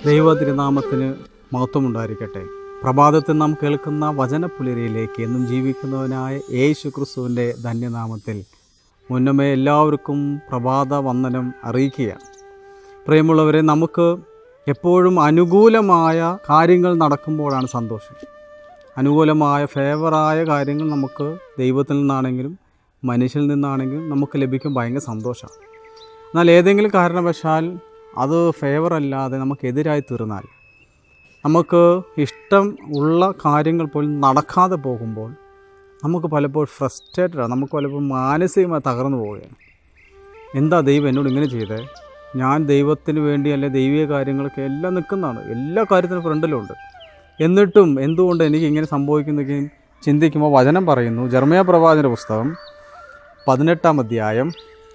ദൈവതിരുനാമത്തിന് മഹത്വമുണ്ടായിരിക്കട്ടെ. പ്രഭാതത്തിൽ നാം കേൾക്കുന്ന വചനപ്പുലരിയിലേക്ക് എന്നും ജീവിക്കുന്നവനായ യേശു ക്രിസ്തുവിൻ്റെ ധന്യനാമത്തിൽ മുന്നമേ എല്ലാവർക്കും പ്രഭാത വന്ദനം അറിയിക്കുകയാണ്. പ്രിയമുള്ളവരെ, നമുക്ക് എപ്പോഴും അനുകൂലമായ കാര്യങ്ങൾ നടക്കുമ്പോഴാണ് സന്തോഷം. അനുകൂലമായ ഫേവറായ കാര്യങ്ങൾ നമുക്ക് ദൈവത്തിൽ നിന്നാണെങ്കിലും മനുഷ്യരിൽ നിന്നാണെങ്കിലും നമുക്ക് ലഭിക്കും ഭയങ്കര സന്തോഷമാണ്. എന്നാൽ ഏതെങ്കിലും കാരണവശാൽ അത് ഫേവറല്ലാതെ നമുക്കെതിരായി തീർന്നാൽ, നമുക്ക് ഇഷ്ടം ഉള്ള കാര്യങ്ങൾ പോലും നടക്കാതെ പോകുമ്പോൾ നമുക്ക് പലപ്പോഴും ഫ്രസ്ട്രേറ്റഡാണ്, നമുക്ക് പലപ്പോഴും മാനസികമായി തകർന്നു പോവുകയാണ്. എന്താ ദൈവം എന്നോട് ഇങ്ങനെ ചെയ്തേ? ഞാൻ ദൈവത്തിന് വേണ്ടി അല്ലെ ദൈവിക കാര്യങ്ങളൊക്കെ എല്ലാം നിൽക്കുന്നതാണ്, എല്ലാ കാര്യത്തിനും ഫ്രണ്ടിലുണ്ട്. എന്നിട്ടും എന്തുകൊണ്ട് എനിക്ക് ഇങ്ങനെ സംഭവിക്കുന്നതൊക്കെ ചിന്തിക്കുമ്പോൾ വചനം പറയുന്നു. ജെറമ്യാ പ്രവാചകന്റെ പുസ്തകം 18-ാം അധ്യായം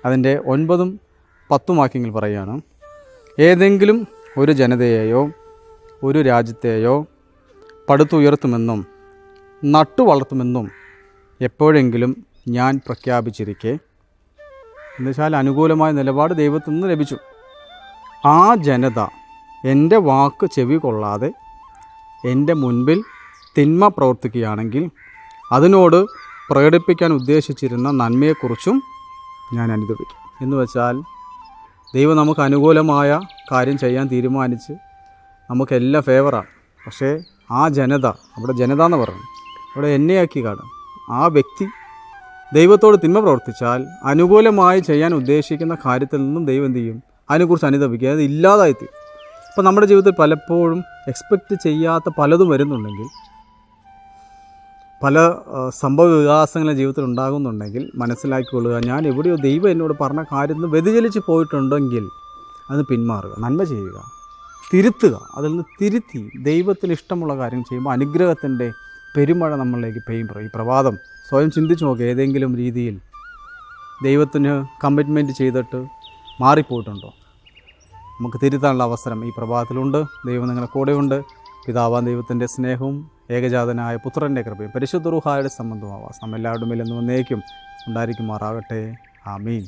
അതിൻ്റെ 9-10 വാക്യങ്ങൾ പറയുകയാണ്. ഏതെങ്കിലും ഒരു ജനതയെയോ ഒരു രാജ്യത്തെയോ പടുത്തുയർത്തുമെന്നും നട്ടു വളർത്തുമെന്നും എപ്പോഴെങ്കിലും ഞാൻ പ്രഖ്യാപിച്ചിരിക്കെ, എന്നുവെച്ചാൽ അനുകൂലമായ നിലപാട് ദൈവത്തിൽ നിന്ന് ലഭിച്ചു. ആ ജനത എൻ്റെ വാക്ക് ചെവി കൊള്ളാതെ എൻ്റെ മുൻപിൽ തിന്മ പ്രവർത്തിക്കുകയാണെങ്കിൽ അതിനോട് പ്രകടിപ്പിക്കാൻ ഉദ്ദേശിച്ചിരുന്ന നന്മയെക്കുറിച്ചും ഞാൻ അനുദപിക്കും. എന്ന് വെച്ചാൽ ദൈവം നമുക്ക് അനുകൂലമായ കാര്യം ചെയ്യാൻ തീരുമാനിച്ച് നമുക്കെല്ലാം ഫേവറാണ്. പക്ഷേ ആ ജനത, അവിടെ ജനത എന്ന് പറഞ്ഞു, അവിടെ എന്നെയാക്കി കാണും. ആ വ്യക്തി ദൈവത്തോട് തിന്മ പ്രവർത്തിച്ചാൽ അനുകൂലമായി ചെയ്യാൻ ഉദ്ദേശിക്കുന്ന കാര്യത്തിൽ നിന്നും ദൈവം എന്ത് ചെയ്യും? അതിനെക്കുറിച്ച് അനുദപിക്കുക, അത് ഇല്ലാതായിത്തീരും. അപ്പോൾ നമ്മുടെ ജീവിതത്തിൽ പലപ്പോഴും എക്സ്പെക്റ്റ് ചെയ്യാത്ത പലതും വരുന്നുണ്ടെങ്കിൽ, പല സംഭവ വികാസങ്ങൾ ജീവിതത്തിൽ ഉണ്ടാകുന്നുണ്ടെങ്കിൽ മനസ്സിലാക്കിക്കൊള്ളുക, ഞാൻ എവിടെയോ ദൈവം എന്നോട് പറഞ്ഞ കാര്യത്തിൽ നിന്ന് വ്യതിചലിച്ച് പോയിട്ടുണ്ടെങ്കിൽ അത് പിന്മാറുക, നന്മ ചെയ്യുക, തിരുത്തുക. അതിൽ നിന്ന് തിരുത്തി ദൈവത്തിന് ഇഷ്ടമുള്ള കാര്യം ചെയ്യുമ്പോൾ അനുഗ്രഹത്തിൻ്റെ പെരുമഴ നമ്മളിലേക്ക് പെയ്യും. ഈ പ്രഭാതം സ്വയം ചിന്തിച്ച് നോക്കുക, ഏതെങ്കിലും രീതിയിൽ ദൈവത്തിന് കമ്മിറ്റ്മെൻറ്റ് ചെയ്തിട്ട് മാറിപ്പോയിട്ടുണ്ടോ? നമുക്ക് തിരുത്താനുള്ള അവസരം ഈ പ്രഭാതത്തിലുണ്ട്. ദൈവം നിങ്ങളുടെ കൂടെയുണ്ട്. പിതാവാൻ ദൈവത്തിൻ്റെ സ്നേഹവും ഏകജാതനായ പുത്രൻ്റെ കൃപയും പരിശുദ്ധ റൂഹായുടെ സംബന്ധമാവാം നമ്മെല്ലാവരുടെ മേലും എന്നേക്കും ഉണ്ടായിരിക്കുമാറാകട്ടെ. ആമീൻ.